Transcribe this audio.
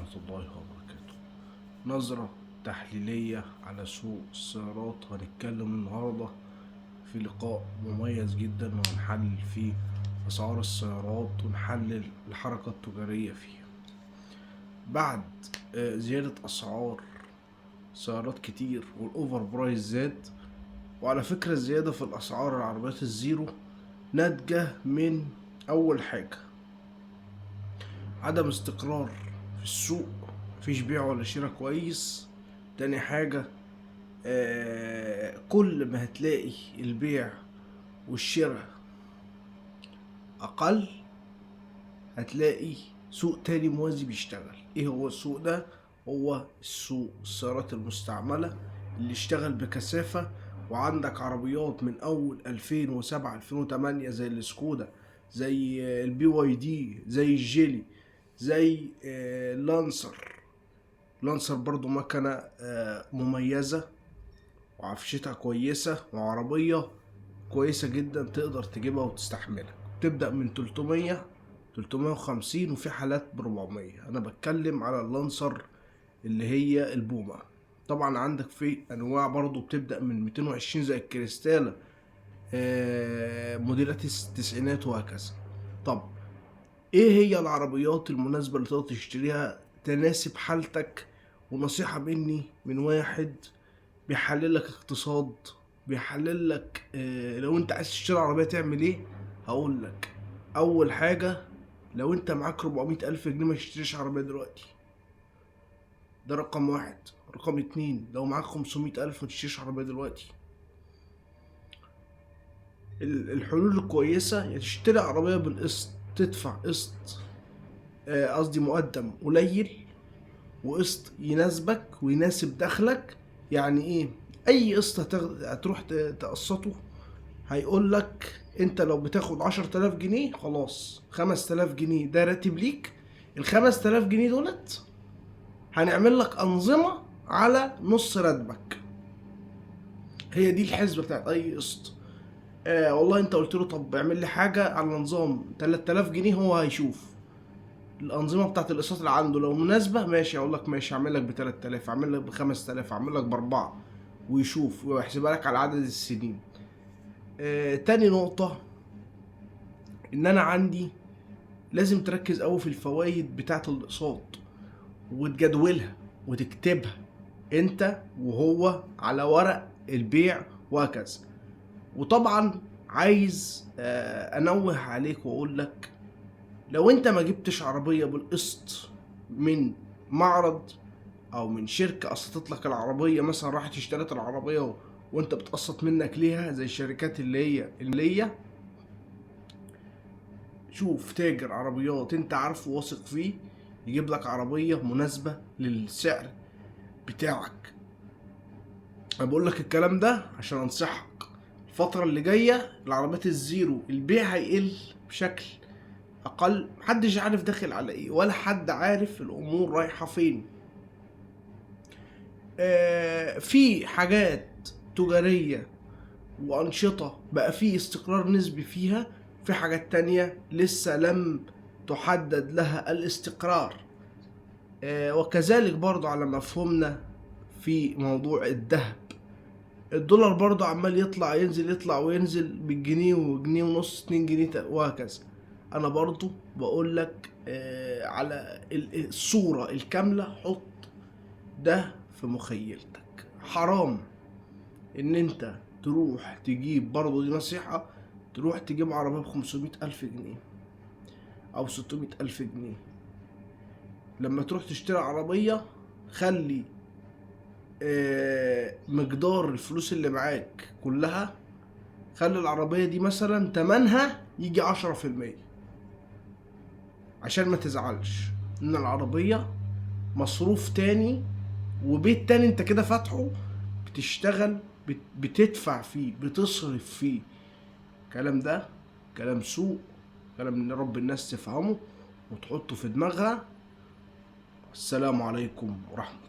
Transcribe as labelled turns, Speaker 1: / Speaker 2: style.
Speaker 1: ورحمة الله وبركاته. نظرة تحليلية على سوق السيارات. هنتكلم النهاردة في لقاء مميز جدا وهنحلل فيه أسعار السيارات ونحلل الحركة التجارية فيها بعد زيادة أسعار سيارات كتير والأوفر برايس زاد. وعلى فكرة الزيادة في الأسعار العربيات الزيرو ناتجة من أول حاجة عدم استقرار في السوق، مفيش بيع ولا شراء كويس. تاني حاجة كل ما هتلاقي البيع والشراء أقل هتلاقي سوق تاني موازي بيشتغل. ايه هو السوق ده؟ هو السوق السيارات المستعملة اللي اشتغل بكثافة، وعندك عربيات من اول 2007 2008 زي السكودا، زي البي واي دي، زي الجيلي، زي لانسر برضو مكنة مميزة وعفشتها كويسة وعربية كويسة جدا تقدر تجيبها وتستحملها. تبدأ من 350 وفي حالات ب400. انا بتكلم على اللانسر اللي هي البومة. طبعا عندك في انواع برضو بتبدأ من 220 زي الكريستالا، موديلات التسعينات وهكذا. طب ايه هي العربيات المناسبة اللي تقدر تشتريها تناسب حالتك؟ ونصيحة مني من واحد بيحللك اقتصاد، بيحللك لو انت عايز تشتري عربية تعمل ايه. هقول لك اول حاجة، لو انت معاك 400 الف جنيه ما تشتريش عربية دلوقتي، ده رقم واحد. رقم اتنين، لو معاك 500 الف ما تشتريش عربية دلوقتي. الحلول الكويسة يا تشتري عربية بالقسط، تدفع قسط قصدي مقدم قليل وقسط يناسبك ويناسب دخلك. يعني ايه؟ اي قسط هتروح تقسطه هيقول لك انت لو بتاخد 10,000 جنيه خلاص 5,000 جنيه ده راتب ليك. ال5,000 جنيه دولت هنعمل لك انظمة على نص راتبك. هي دي الحسبة بتاعت اي قسط. والله انت قلت له طب اعمل لي حاجة على نظام 3000 جنيه، هو هيشوف الانظمه بتاعت الاقساط اللي عنده لو مناسبه ماشي، اقول لك ماشي اعمل لك ب 3000، اعمل لك ب 5000، اعمل لك ب4، ويشوف ويحسبها لك على عدد السنين. تاني نقطه، ان انا عندي لازم تركز قوي في الفوائد بتاعت الاقساط وتجدولها وتكتبها انت وهو على ورق البيع وهكذا. وطبعا عايز انوه عليك واقول لك، لو انت ما جبتش عربية بالقسط من معرض او من شركة قسطت لك العربية، مثلا راحت اشترت العربية وانت بتقسط منك ليها زي الشركات اللي هي شوف تاجر عربيات انت عارفه واثق فيه يجيب لك عربية مناسبة للسعر بتاعك. انا بقول لك الكلام ده عشان انصحك. الفترة اللي جاية العربيات الزيرو البيع هيقل بشكل اقل، محدش عارف داخل على ايه ولا حد عارف الامور رايحة فين. في حاجات تجارية وانشطة بقى في استقرار نسبي فيها، في حاجات تانية لسه لم تحدد لها الاستقرار. وكذلك برضو على مفهومنا في موضوع الذهب، الدولار برضو عمال يطلع ينزل يطلع وينزل بالجنيه وجنيه ونص 2 جنيه وهكذا. انا برضو بقول لك على الصورة الكاملة حط ده في مخيلتك. حرام ان انت تروح تجيب، برضو دي نصيحة، تروح تجيب عربية ب500 الف جنيه او 600 الف جنيه. لما تروح تشتري عربية خلي مقدار الفلوس اللي معاك كلها، خلي العربية دي مثلا تمنها يجي 10%، عشان ما تزعلش ان العربية مصروف تاني وبيت تاني انت كده فاتحه بتشتغل بتدفع فيه بتصرف فيه. الكلام ده كلام سوق، كلام ان رب الناس تفهمه وتحطه في دماغها. السلام عليكم ورحمة